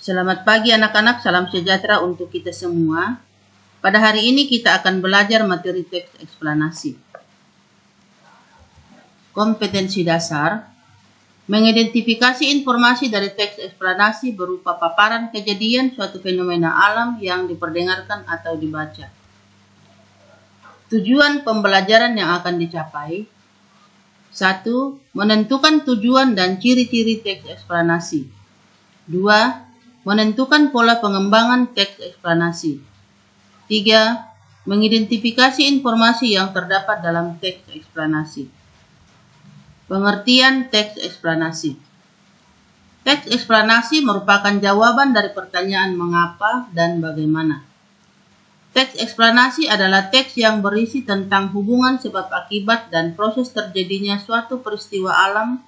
Selamat pagi anak-anak, salam sejahtera untuk kita semua. Pada hari ini kita akan belajar materi teks eksplanasi. Kompetensi dasar, mengidentifikasi informasi dari teks eksplanasi berupa paparan kejadian suatu fenomena alam yang diperdengarkan atau dibaca. Tujuan pembelajaran yang akan dicapai. 1. Menentukan tujuan dan ciri-ciri teks eksplanasi. 2. Menentukan pola pengembangan teks eksplanasi. 3. Mengidentifikasi informasi yang terdapat dalam teks eksplanasi. Pengertian teks eksplanasi. Teks eksplanasi merupakan jawaban dari pertanyaan mengapa dan bagaimana. Teks eksplanasi adalah teks yang berisi tentang hubungan sebab akibat dan proses terjadinya suatu peristiwa alam,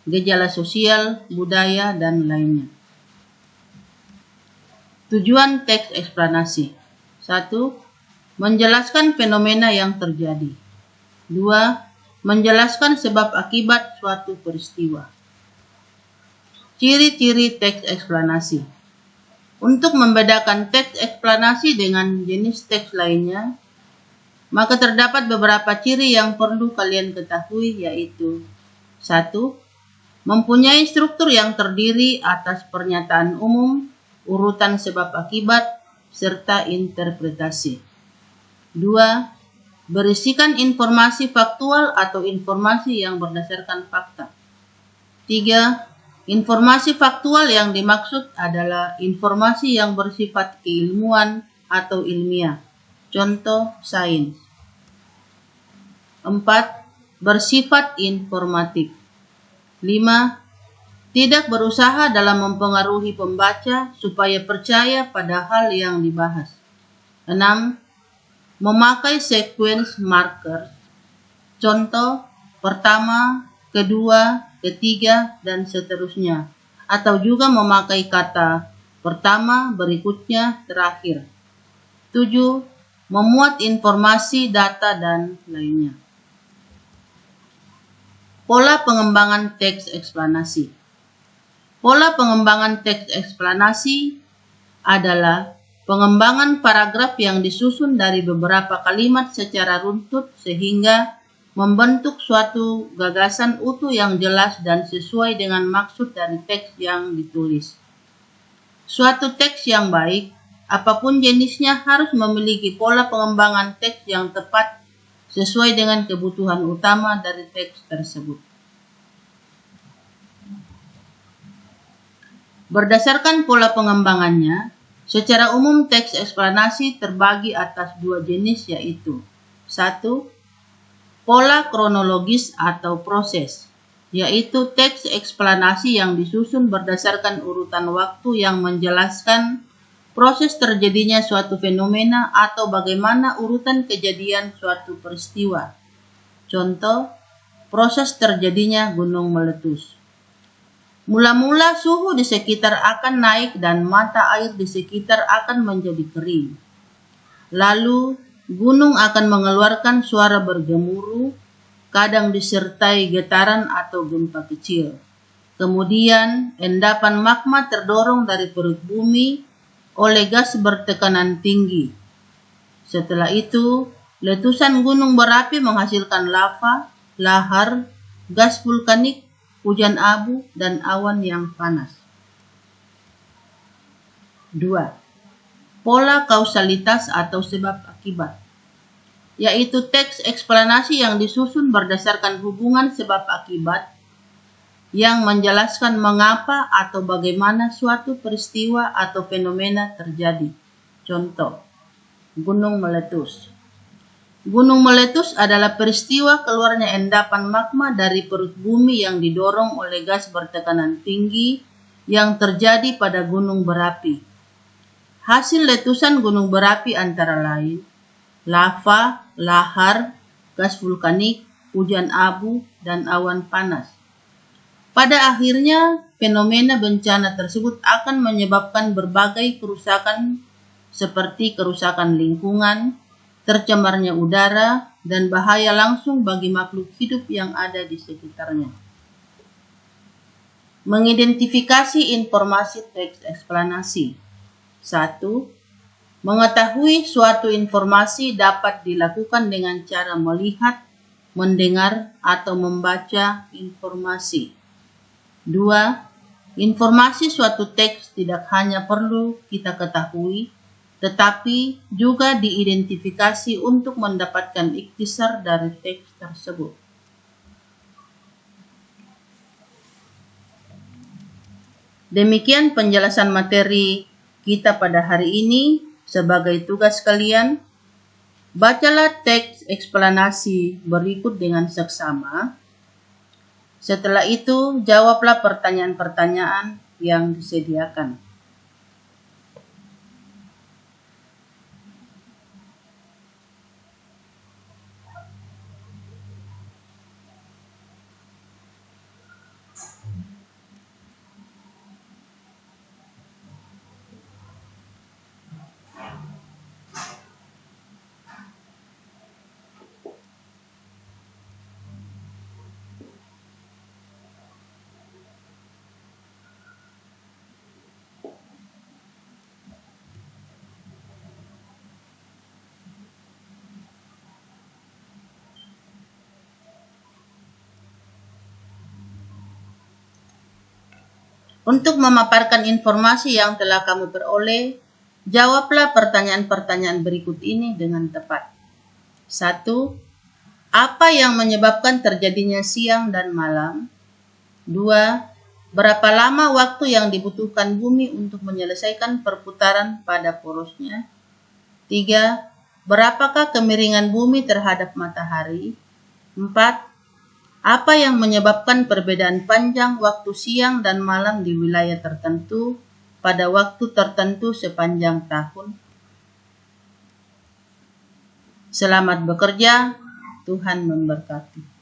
gejala sosial, budaya, dan lainnya. Tujuan teks eksplanasi. 1. Menjelaskan fenomena yang terjadi. 2. Menjelaskan sebab akibat suatu peristiwa. Ciri-ciri teks eksplanasi. Untuk membedakan teks eksplanasi dengan jenis teks lainnya, maka terdapat beberapa ciri yang perlu kalian ketahui, yaitu 1. Mempunyai struktur yang terdiri atas pernyataan umum, urutan sebab akibat, serta interpretasi. 2. Berisikan informasi faktual atau informasi yang berdasarkan fakta. 3. Informasi faktual yang dimaksud adalah informasi yang bersifat keilmuan atau ilmiah. Contoh, sains. 4. Bersifat informatif. 5. Tidak berusaha dalam mempengaruhi pembaca supaya percaya pada hal yang dibahas. 6. Memakai sequence marker. Contoh, pertama, kedua, ketiga, dan seterusnya. Atau juga memakai kata pertama, berikutnya, terakhir. 7. Memuat informasi, data, dan lainnya. Pola pengembangan teks eksplanasi. Pola pengembangan teks eksplanasi adalah pengembangan paragraf yang disusun dari beberapa kalimat secara runtut sehingga membentuk suatu gagasan utuh yang jelas dan sesuai dengan maksud dari teks yang ditulis. Suatu teks yang baik, apapun jenisnya, harus memiliki pola pengembangan teks yang tepat sesuai dengan kebutuhan utama dari teks tersebut. Berdasarkan pola pengembangannya, secara umum teks eksplanasi terbagi atas dua jenis, yaitu 1. Pola kronologis atau proses, yaitu teks eksplanasi yang disusun berdasarkan urutan waktu yang menjelaskan proses terjadinya suatu fenomena atau bagaimana urutan kejadian suatu peristiwa. Contoh, proses terjadinya gunung meletus. Mula-mula suhu di sekitar akan naik dan mata air di sekitar akan menjadi kering. Lalu, gunung akan mengeluarkan suara bergemuruh, kadang disertai getaran atau gempa kecil. Kemudian, endapan magma terdorong dari perut bumi oleh gas bertekanan tinggi. Setelah itu, letusan gunung berapi menghasilkan lava, lahar, gas vulkanik, hujan abu, dan awan yang panas. 2. Pola kausalitas atau sebab akibat, yaitu teks eksplanasi yang disusun berdasarkan hubungan sebab akibat yang menjelaskan mengapa atau bagaimana suatu peristiwa atau fenomena terjadi. Contoh, gunung meletus. Gunung meletus adalah peristiwa keluarnya endapan magma dari perut bumi yang didorong oleh gas bertekanan tinggi yang terjadi pada gunung berapi. Hasil letusan gunung berapi antara lain lava, lahar, gas vulkanik, hujan abu, dan awan panas. Pada akhirnya, fenomena bencana tersebut akan menyebabkan berbagai kerusakan seperti kerusakan lingkungan, tercemarnya udara, dan bahaya langsung bagi makhluk hidup yang ada di sekitarnya. Mengidentifikasi informasi teks eksplanasi. 1. Mengetahui suatu informasi dapat dilakukan dengan cara melihat, mendengar, atau membaca informasi. 2. Informasi suatu teks tidak hanya perlu kita ketahui, tetapi juga diidentifikasi untuk mendapatkan ikhtisar dari teks tersebut. Demikian penjelasan materi kita pada hari ini. Sebagai tugas kalian, bacalah teks eksplanasi berikut dengan seksama. Setelah itu, jawablah pertanyaan-pertanyaan yang disediakan. Untuk memaparkan informasi yang telah kamu peroleh, jawablah pertanyaan-pertanyaan berikut ini dengan tepat. 1. Apa yang menyebabkan terjadinya siang dan malam? 2. Berapa lama waktu yang dibutuhkan bumi untuk menyelesaikan perputaran pada porosnya? 3. Berapakah kemiringan bumi terhadap matahari? 4. Apa yang menyebabkan perbedaan panjang waktu siang dan malam di wilayah tertentu pada waktu tertentu sepanjang tahun? Selamat bekerja, Tuhan memberkati.